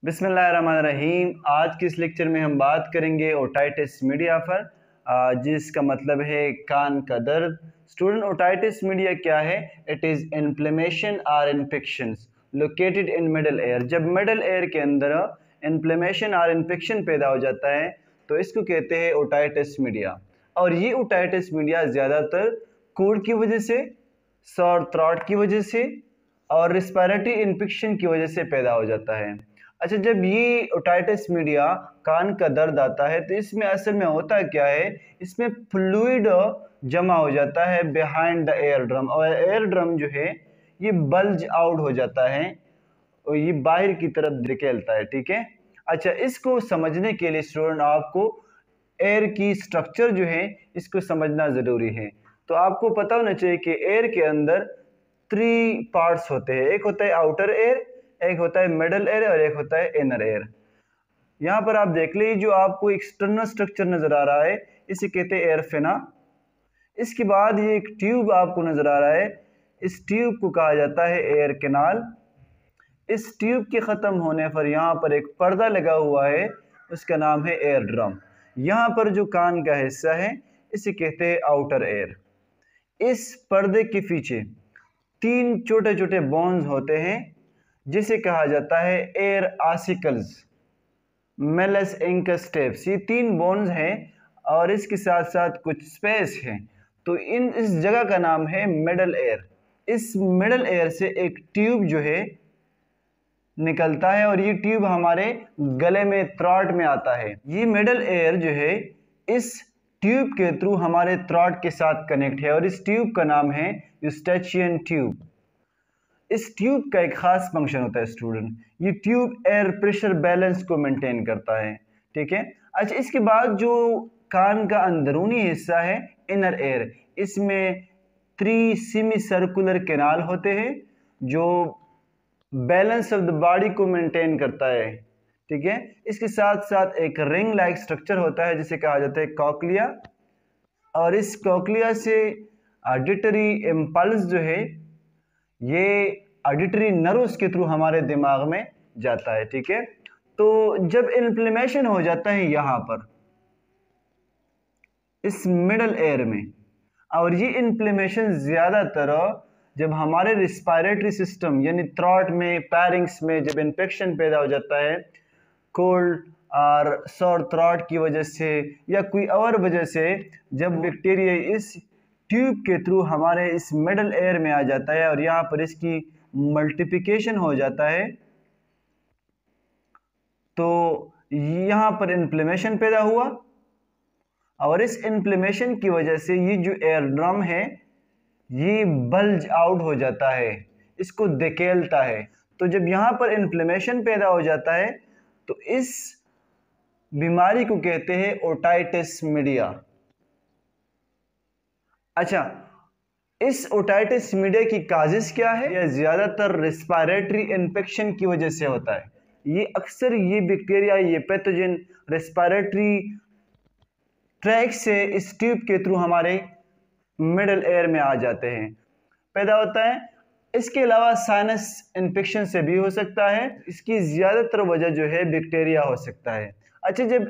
बिस्मिल्लाहिर्रहमानिर्रहीम। आज के इस लेक्चर में हम बात करेंगे ओटाइटिस मीडिया पर, जिसका मतलब है कान का दर्द। स्टूडेंट, ओटाइटिस मीडिया क्या है? इट इज़ इन्फ्लेमेशन और infections located in middle air. जब मिडल एयर के अंदर इन्फ्लेमेशन और इन्फेक्शन पैदा हो जाता है तो इसको कहते हैं ओटाइटिस मीडिया। और ये ओटाइटिस मीडिया ज़्यादातर कोल्ड की वजह से, सॉर थ्रॉट की वजह से और रिस्पायरेटरी इन्फेक्शन की वजह से पैदा हो जाता है। अच्छा, जब ये ओटाइटिस मीडिया कान का दर्द आता है तो इसमें असल में होता क्या है, इसमें फ्लूइड जमा हो जाता है बिहाइंड द एयर ड्रम, और एयर ड्रम जो है ये बल्ज आउट हो जाता है और ये बाहर की तरफ धकेलता है। ठीक है। अच्छा, इसको समझने के लिए स्टूडेंट आपको एयर की स्ट्रक्चर जो है इसको समझना ज़रूरी है। तो आपको पता होना चाहिए कि एयर के अंदर 3 पार्ट्स होते हैं। एक होता है आउटर एयर, एक होता है मिडल एयर और एक होता है इनर एयर। यहाँ पर आप देख लीजिए, जो आपको एक्सटर्नल स्ट्रक्चर नज़र आ रहा है इसे कहते हैं एयर फेना। इसके बाद ये एक ट्यूब आपको नज़र आ रहा है, इस ट्यूब को कहा जाता है एयर कैनाल। इस ट्यूब के ख़त्म होने पर यहाँ पर एक पर्दा लगा हुआ है, उसका नाम है एयर ड्रम। यहाँ पर जो कान का हिस्सा है इसे कहते हैं आउटर एयर। इस पर्दे के पीछे 3 छोटे छोटे बोन्स होते हैं जिसे कहा जाता है एयर आसिकल्स, मेलस इंकस स्टेप्स। ये 3 बोन्स हैं और इसके साथ साथ कुछ स्पेस है, तो इस जगह का नाम है मिडल एयर। इस मिडल एयर से एक ट्यूब जो है निकलता है और ये ट्यूब हमारे गले में, थ्रॉट में आता है। ये मिडल एयर जो है इस ट्यूब के थ्रू हमारे थ्रॉट के साथ कनेक्ट है और इस ट्यूब का नाम है यूस्टेचियन ट्यूब। इस ट्यूब का एक खास फंक्शन होता है स्टूडेंट, ये ट्यूब एयर प्रेशर बैलेंस को मेंटेन करता है। ठीक है। अच्छा, इसके बाद जो कान का अंदरूनी हिस्सा है इनर एयर, इसमें 3 सेमी सर्कुलर कैनाल होते हैं जो बैलेंस ऑफ द बॉडी को मेंटेन करता है। ठीक है। इसके साथ साथ एक रिंग लाइक स्ट्रक्चर होता है जिसे कहा जाता है कॉक्लिया, और इस कॉक्लिया से ऑडिटरी इम्पल्स जो है ये ऑडिटरी नर्व्स के थ्रू हमारे दिमाग में जाता है। ठीक है। तो जब इन्फ्लेमेशन हो जाता है यहाँ पर इस मिडल एयर में, और ये इन्फ्लेमेशन ज़्यादातर जब हमारे रिस्पायरेटरी सिस्टम यानी थ्रॉट में, पैरिंग्स में जब इन्फेक्शन पैदा हो जाता है कोल्ड और सॉर थ्रॉट की वजह से या कोई और वजह से, जब बैक्टीरिया इस ट्यूब के थ्रू हमारे इस मिडल एयर में आ जाता है और यहाँ पर इसकी मल्टीप्लिकेशन हो जाता है, तो यहाँ पर इन्फ्लेमेशन पैदा हुआ और इस इन्फ्लेमेशन की वजह से ये जो एयर ड्रम है ये बल्ज आउट हो जाता है, इसको धकेलता है। तो जब यहाँ पर इन्फ्लेमेशन पैदा हो जाता है तो इस बीमारी को कहते हैं ओटाइटिस मीडिया। अच्छा, इस ओटाइटिस मीडिया की काजेस क्या है? यह ज़्यादातर रिस्पायरेटरी इन्फेक्शन की वजह से होता है। ये अक्सर ये बैक्टीरिया, ये पैथोजन रेस्पिरेटरी ट्रैक से इस ट्यूब के थ्रू हमारे मिडल एयर में आ जाते हैं, पैदा होता है। इसके अलावा साइनस इन्फेक्शन से भी हो सकता है, इसकी ज़्यादातर वजह जो है बैक्टीरिया हो सकता है। अच्छा, जब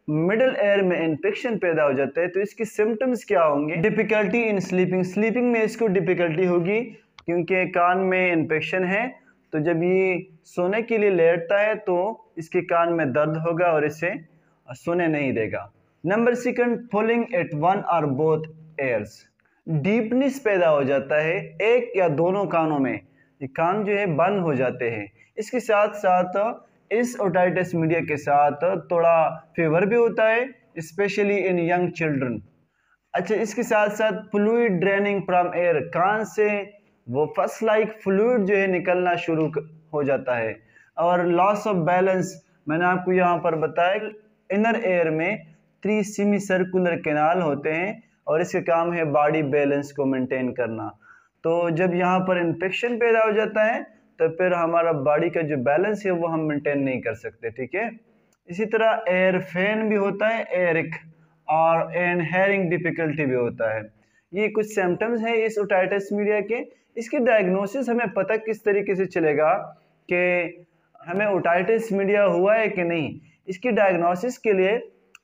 मिडल एयर में इन्फेक्शन पैदा हो जाता है तो इसके सिम्टम्स क्या होंगे? डिफ़िकल्टी इन स्लीपिंग, स्लीपिंग में इसको डिफ़िकल्टी होगी क्योंकि कान में इन्फेक्शन है, तो जब ये सोने के लिए लेटता है तो इसके कान में दर्द होगा और इसे सोने नहीं देगा। नंबर 2, पुलिंग एट 1 और बोथ एयर्स, डीपनेस पैदा हो जाता है एक या दोनों कानों में, ये कान जो है बंद हो जाते हैं। इसके साथ साथ इस ओटाइटिस मीडिया के साथ थोड़ा फीवर भी होता है, स्पेशली इन यंग चिल्ड्रन। अच्छा, इसके साथ साथ फ्लूइड ड्रेनिंग फ्रॉम एयर, कान से वो फर्स्ट लाइक फ्लूइड जो है निकलना शुरू हो जाता है, और लॉस ऑफ बैलेंस। मैंने आपको यहाँ पर बताया इनर एयर में 3 सेमी सर्कुलर कैनाल होते हैं और इसका काम है बॉडी बैलेंस को मेंटेन करना। तो जब यहाँ पर इन्फेक्शन पैदा हो जाता है तो फिर हमारा बॉडी का जो बैलेंस है वो हम मेंटेन नहीं कर सकते। ठीक है। इसी तरह एयर फेन भी होता है, एरिक और इनहेरिंग डिफिकल्टी भी होता है। ये कुछ सिम्टम्स हैं इस ओटाइटिस मीडिया के। इसकी डायग्नोसिस हमें पता किस तरीके से चलेगा कि हमें ओटाइटिस मीडिया हुआ है कि नहीं, इसकी डायग्नोसिस के लिए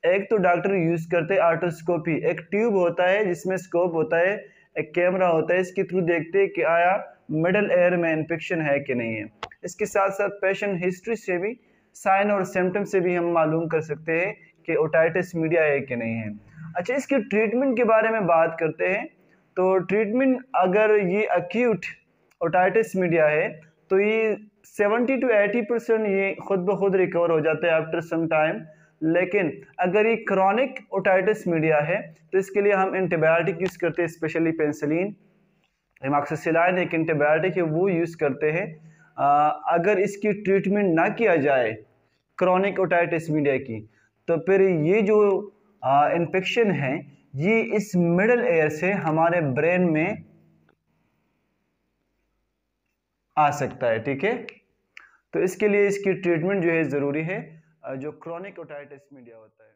एक तो डॉक्टर यूज करते हैं आर्टोस्कोपी। एक ट्यूब होता है जिसमें स्कोप होता है, एक कैमरा होता है, इसके थ्रू देखते हैं कि आया मिडल एयर में इन्फेक्शन है कि नहीं है। इसके साथ साथ पेशेंट हिस्ट्री से भी, साइन और सिम्टम से भी हम मालूम कर सकते हैं कि ओटाइटिस मीडिया है कि नहीं है। अच्छा, इसके ट्रीटमेंट के बारे में बात करते हैं। तो ट्रीटमेंट, अगर ये अक्यूट ओटाइटिस मीडिया है तो ये 70 to 80% ये खुद ब खुद रिकवर हो जाता है आफ्टर सम टाइम। लेकिन अगर ये क्रॉनिक ओटाइटिस मीडिया है तो इसके लिए हम एंटीबायोटिक यूज़ करते हैं, स्पेशली पेंसिलिन, एमॉक्सिसिलाइन एक एंटीबायोटिक है, वो यूज़ करते हैं। अगर इसकी ट्रीटमेंट ना किया जाए क्रॉनिक ओटाइटिस मीडिया की, तो फिर ये जो इन्फेक्शन है ये इस मिडल एयर से हमारे ब्रेन में आ सकता है। ठीक है, तो इसके लिए इसकी ट्रीटमेंट जो है ज़रूरी है, जो क्रॉनिक ओटाइटिस मीडिया होता है।